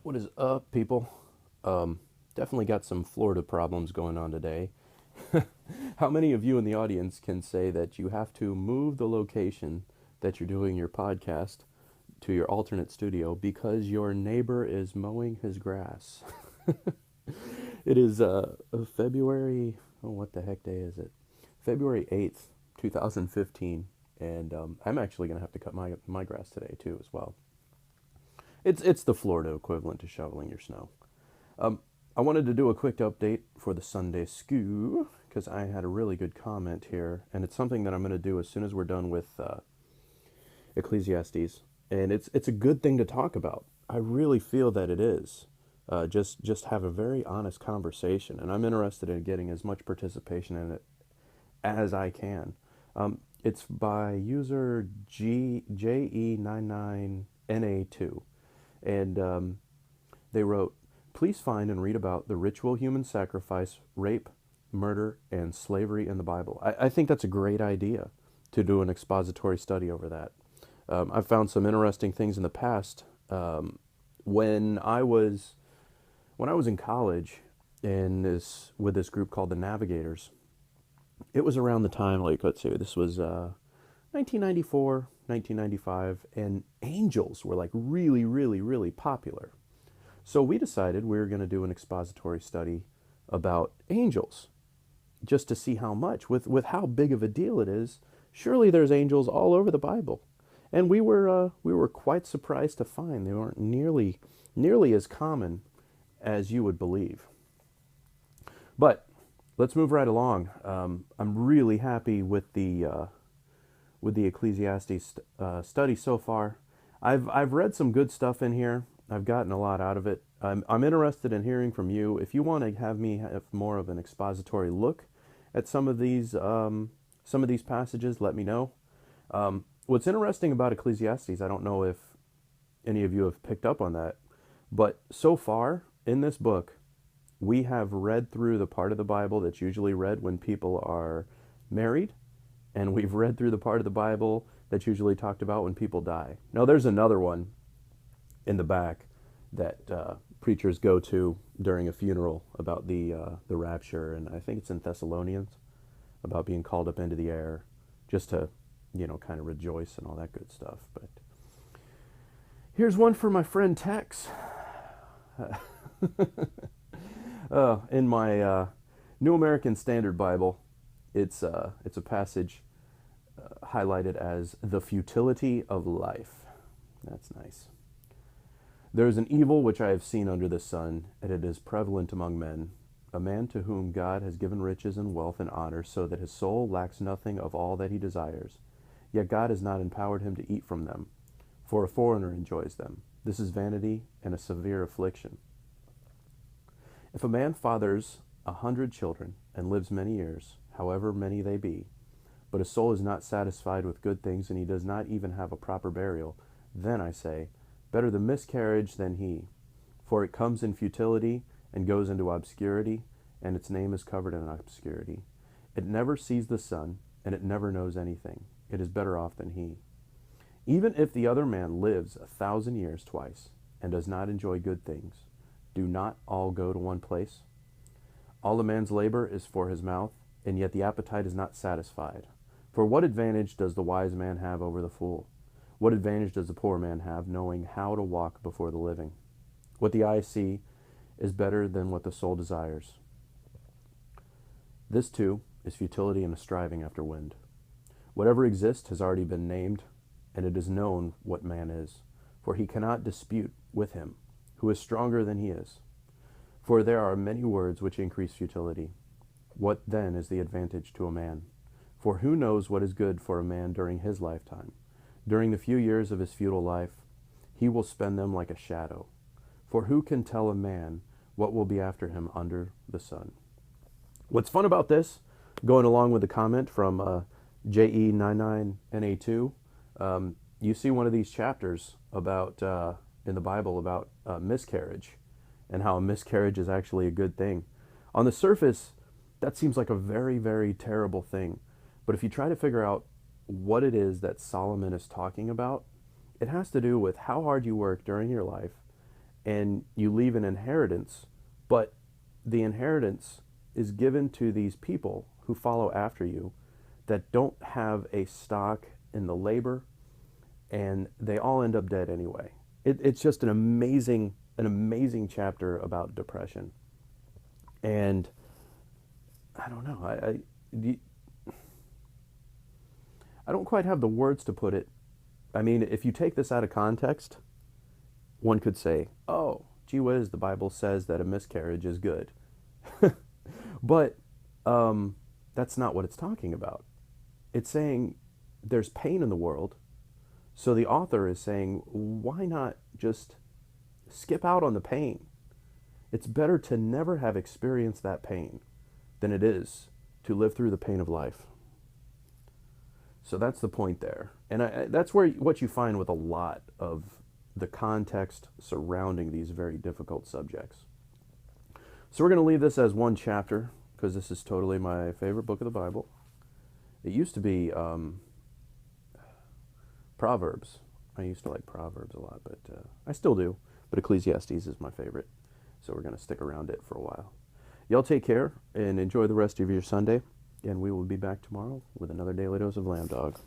What is up, people? Definitely got some Florida problems going on today. How many of you in the audience can say that you have to move the location that you're doing your podcast to your alternate studio because your neighbor is mowing his grass? It is February, oh, what the heck day is it? February 8th, 2015, and I'm actually going to have to cut my grass today, too, as well. It's the Florida equivalent to shoveling your snow. Um, I wanted to do a quick update for the Sunday School because I had a really good comment here, and it's something that I'm going to do as soon as we're done with Ecclesiastes, and it's a good thing to talk about. I really feel that it is. Just have a very honest conversation, and I'm interested in getting as much participation in it as I can. It's by user JE99NA2, and they wrote, "Please find and read about the ritual human sacrifice, rape, murder, and slavery in the Bible." I think that's a great idea to do an expository study over that. I've found some interesting things in the past. When I was in college, with this group called the Navigators, it was around the time, like, let's say this was 1994, 1995, and angels were like really, really, really popular. So we decided we were going to do an expository study about angels, just to see how much, with how big of a deal it is. Surely there's angels all over the Bible, and we were quite surprised to find they weren't nearly as common as you would believe. But let's move right along. I'm really happy with the Ecclesiastes study so far. I've read some good stuff in here. I've gotten a lot out of it. I'm interested in hearing from you. If you want to have me have more of an expository look at some of these passages, let me know. What's interesting about Ecclesiastes, I don't know if any of you have picked up on that, but so far in this book, we have read through the part of the Bible that's usually read when people are married, and we've read through the part of the Bible that's usually talked about when people die. Now, there's another one in the back that preachers go to during a funeral about the rapture, and I think it's in Thessalonians, about being called up into the air, just to, kind of rejoice and all that good stuff. But here's one for my friend Tex. In my New American Standard Bible, it's a passage highlighted as "the futility of life." That's nice. "There is an evil which I have seen under the sun, and it is prevalent among men, a man to whom God has given riches and wealth and honor, so that his soul lacks nothing of all that he desires. Yet God has not empowered him to eat from them, for a foreigner enjoys them. This is vanity and a severe affliction. If a man fathers 100 children and lives many years, however many they be, but his soul is not satisfied with good things, and he does not even have a proper burial, then I say, better the miscarriage than he. For it comes in futility and goes into obscurity, and its name is covered in obscurity. It never sees the sun, and it never knows anything. It is better off than he. Even if the other man lives 1,000 years twice, and does not enjoy good things, do not all go to one place? All a man's labor is for his mouth, and yet the appetite is not satisfied. For what advantage does the wise man have over the fool? What advantage does the poor man have, knowing how to walk before the living? What the eye see is better than what the soul desires. This too is futility and a striving after wind. Whatever exists has already been named, and it is known what man is, for he cannot dispute with him, who is stronger than he is. For there are many words which increase futility. What then is the advantage to a man? For who knows what is good for a man during his lifetime? During the few years of his futile life, he will spend them like a shadow. For who can tell a man what will be after him under the sun?" What's fun about this, going along with the comment from JE99NA2, you see one of these chapters about in the Bible about miscarriage, and how a miscarriage is actually a good thing. On the surface, that seems like a very, very terrible thing. But if you try to figure out what it is that Solomon is talking about, it has to do with how hard you work during your life and you leave an inheritance, but the inheritance is given to these people who follow after you that don't have a stock in the labor, and they all end up dead anyway. It's just an amazing chapter about depression. And I don't know, I don't quite have the words to put it. I mean, if you take this out of context, one could say, oh, gee whiz, the Bible says that a miscarriage is good. But that's not what it's talking about. It's saying there's pain in the world. So the author is saying, why not just skip out on the pain? It's better to never have experienced that pain than it is to live through the pain of life. So that's the point there. And that's what you find with a lot of the context surrounding these very difficult subjects. So we're going to leave this as one chapter, because this is totally my favorite book of the Bible. It used to be Proverbs. I used to like Proverbs a lot, but I still do. But Ecclesiastes is my favorite. So we're going to stick around it for a while. Y'all take care and enjoy the rest of your Sunday. And we will be back tomorrow with another Daily Dose of Lamb Dog.